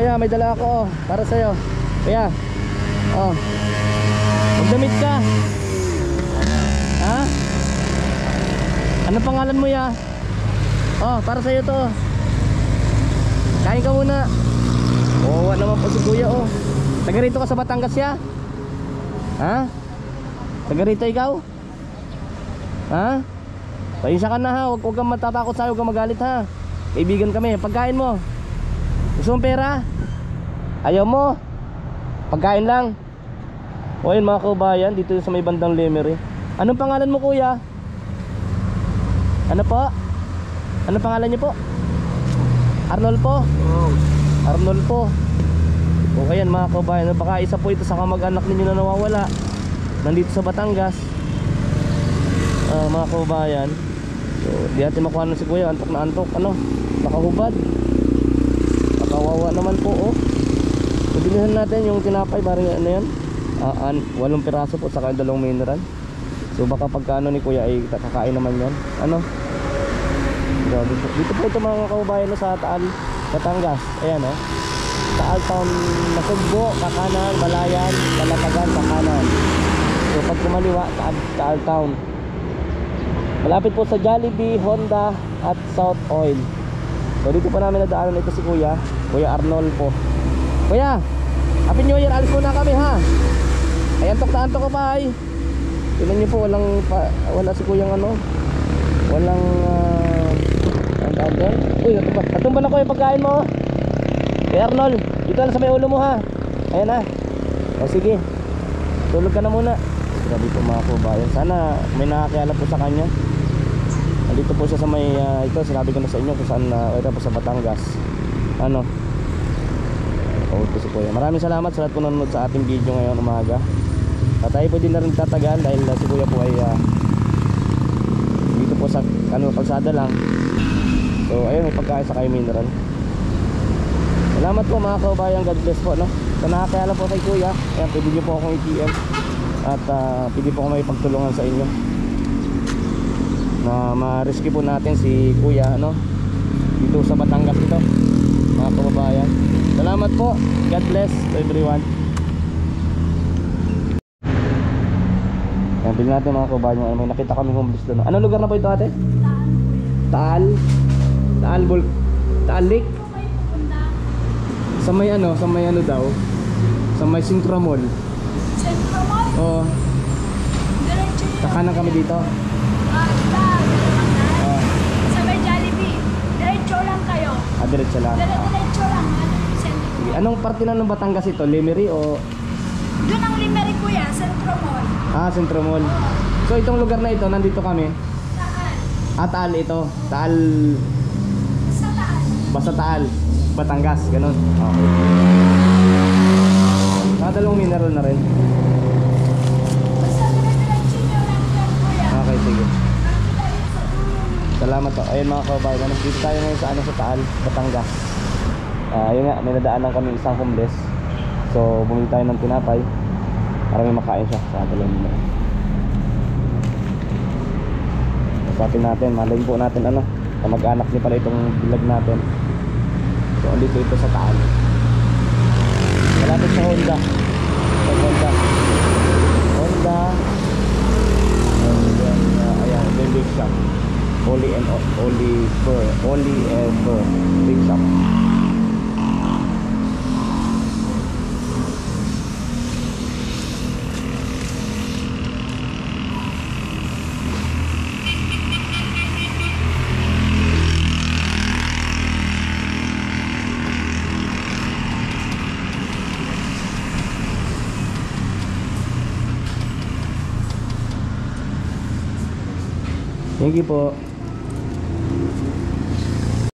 kuya, may dala ako para sa'yo. Kuya, magdamit ka. Ha? Ano pangalan mo ya? Para sa'yo to. Kain ka muna. Wala naman po si kuya Taga rito ka sa Batangas ya? Ha? Taga rito ikaw? Ha? Paisa ka na ha, huwag kang matatakot sa'yo, huwag kang magalit ha. Kaibigan kami, pagkain mo. Gusto mong pera? Ayaw mo? Pagkain lang. O yun mga kaubayan, dito sa may bandang Lemery. Anong pangalan mo kuya? Ano po? Anong pangalan niyo po? Arnolfo? Arnolfo. Okay yan mga kaubayan, baka isa po ito sa kamag-anak ninyo na nawawala nandito sa Batangas. Mga kaubayan, so di natin makuha na si kuya, antok na antok, nakahubad, nakawawa naman po so bilihan natin yung tinapay, parang yan 8 piraso po, saka 2 mineral. So baka pagka ni kuya ay kakain naman yan. Dito po ito mga kaubayan sa Taal, Batangas. Ayan Taal Town, Nasugbo, kakanan, Balayan, Kalatagan, kakanan. So pag kumaliwa, Taal Town. Malapit po sa Jollibee, Honda at South Oil. So dito pa namin nadaanan ito si Kuya Arnolfo. Kuya, Happy New Year, alis muna kami ha. Ay antok na antok ko pa ay. Tingnan niyo po, wala si Kuyang walang uy, natumba na ko yung pagkain mo. Kay Arnold, dito lang sa may ulo mo ha. Ayan na. Sige, tulog ka na muna. Grabe po mga kaubayan, sana may nakakilala po sa kanya. Dito po siya sa may ito, sinabi ko na sa inyo kung saan ito po sa Batangas. Ito si Kuya. Maraming salamat sa lahat po nanonood sa ating video ngayon umaga. At tayo po din na rin tatagal dahil si Kuya po ay dito po sa kalsada lang. So ayun, may pagkain sa kayo mineral. Salamat po mga kaubayan, God bless po so nakakilala po kay Kuya. Ayan, pwede nyo po akong ATM. At pwede po ako may pagtulungan sa inyo na ma-rescue po natin si Kuya dito sa Batangas ito mga kababayan. Salamat po, God bless everyone. Yan, bilhin natin mga kababayan. May nakita kami homeless doon. Anong lugar na po ito ate? Taal Lake. Sa may daw, sa may Centro Mall. Oo. Kakanan kami dito. Sa may Jollibee. Diretso lang kayo. Diretso lang. Diretso lang. Anong parte na ng Batangas ito? Lemery o? Doon ang Lemery kuya, Centro Mall. Centro Mall. So itong lugar na ito, nandito kami. Taal. Taal ito. Taal. Sa Taal. Basta Taal. Batangas, ganun. Okay. Nakadalawang mineral na rin. Okay, sige. Salamat po. Ayun mga kababayan, nandito tayo ngayon sa Taal, Batangas. Yun nga, may nadaanan kami isang homeless. So bumili tayo ng tinapay para may makain siya sa dalawang mineral. Usapin natin, malayin po natin kamag-anak niya pala itong vlog natin. So andito ito sa Taal, malapit sa Honda. And then ayan, ito yung big shop, Oli Fur big shop. Thank you po.